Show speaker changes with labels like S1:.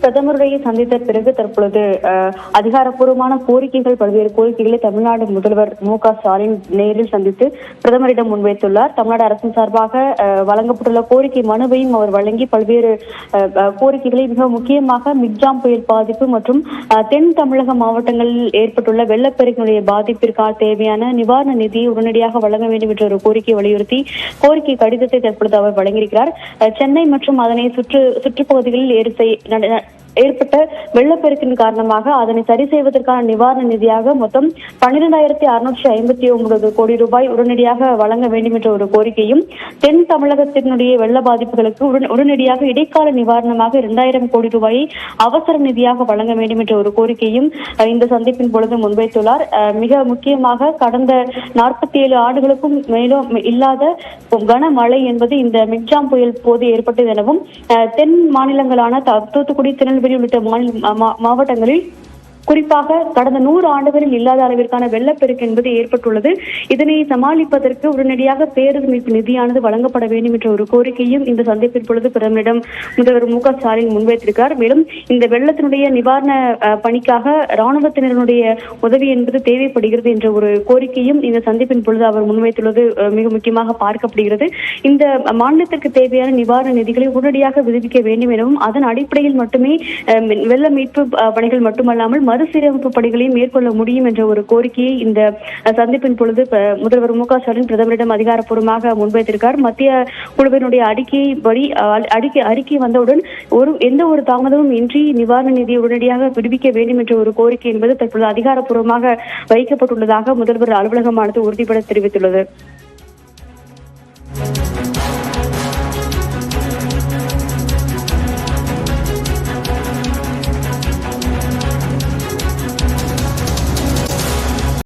S1: பிரதமருடைய சந்தித்த பிறகு தற்பொழுது அதிகாரப்பூர்வமான பல்வேறு கோரிக்கைகளை தமிழ்நாடு முதல்வர் மு.க.ஸ்டாலின் நேரில் சந்தித்து பிரதமரிடம் முன்வைத்துள்ளார். தமிழ்நாடு அரசின் சார்பாக வழங்கப்பட்டுள்ள கோரிக்கை மனுவையும் அவர் வழங்கி பல்வேறு கோரிக்கைகளை மிக முக்கியமாக மிக்ஜாம் புயல் பாதிப்பு மற்றும் தென் தமிழக மாவட்டங்களில் ஏற்பட்டுள்ள வெள்ளப்பெருக்கினுடைய பாதிப்பிற்கான தேவையான நிவாரண நிதியை உடனடியாக வழங்க வேண்டும் என்ற ஒரு கோரிக்கை வலியுறுத்தி கோரிக்கை கடிதத்தை தற்பொழுது அவர் வழங்கியிருக்கிறார். சென்னை மற்றும் அதனை சுற்றுப்பகுதிகளில் ஏற்பட்ட வெள்ளப்பெருக்கின் காரணமாக அதனை சரி செய்வதற்கான நிவாரண நிதியாக மொத்தம் 12,659 கோடி ரூபாய் உடனடியாக வழங்க வேண்டும் என்ற ஒரு கோரிக்கையும், தென் தமிழகத்தினுடைய வெள்ள பாதிப்புகளுக்கு உடனடியாக இடைக்கால நிவாரணமாக 2,000 கோடி ரூபாயை அவசர நிதியாக வழங்க வேண்டும் என்ற ஒரு கோரிக்கையும் இந்த சந்திப்பின் பொழுது முன்வைத்துள்ளார். மிக முக்கியமாக கடந்த 47 ஆண்டுகளுக்கும் மேலும் இல்லாத கனமழை என்பது இந்த மிக்ஜாம் புயல் போது ஏற்பட்டது எனவும், தென் மாநிலங்களான தூத்துக்குடி, திருநெல்வேலி உள்ளிட்ட மாவட்டங்களில் குறிப்பாக கடந்த 100 ஆண்டுகளில் இல்லாத அளவிற்கான வெள்ளப்பெருக்கு என்பது ஏற்பட்டுள்ளது. இதனை சமாளிப்பதற்கு உடனடியாக பேரிடர் மீட்பு நிதியானது வழங்கப்பட வேண்டும் என்ற ஒரு கோரிக்கையும் இந்த சந்திப்பின் பொழுது பிரதமரிடம் முதல்வர் மு.க.ஸ்டாலின் முன்வைத்திருக்கிறார். மேலும் இந்த வெள்ளத்தினுடைய நிவாரண பணிக்காக ராணுவத்தினருடைய உதவி என்பது தேவைப்படுகிறது என்ற ஒரு கோரிக்கையும் இந்த சந்திப்பின் பொழுது அவர் முன்வைத்துள்ளது மிக முக்கியமாக பார்க்கப்படுகிறது. இந்த மாநிலத்திற்கு தேவையான நிவாரண நிதிகளை உடனடியாக விடுவிக்க வேண்டும் எனவும், அதன் அடிப்படையில் மட்டுமே வெள்ள மீட்பு பணிகள் மட்டுமல்லாமல் மறுசீரமைப்பு பணிகளையும் மேற்கொள்ள முடியும் என்ற ஒரு கோரிக்கையை இந்த சந்திப்பின் பொழுது முதல்வர் மு.க.ஸ்டாலின் பிரதமரிடம் அதிகாரப்பூர்வமாக முன்வைத்திருக்கார். மத்திய குழுவினுடைய அறிக்கை வந்தவுடன் எந்த ஒரு தாமதமும் இன்றி நிவாரண நிதியை உடனடியாக விடுவிக்க வேண்டும் என்ற ஒரு கோரிக்கை என்பது தற்பொழுது அதிகாரப்பூர்வமாக வைக்கப்பட்டுள்ளதாக முதல்வர் அலுவலகமானது உறுதிபட தெரிவித்துள்ளது.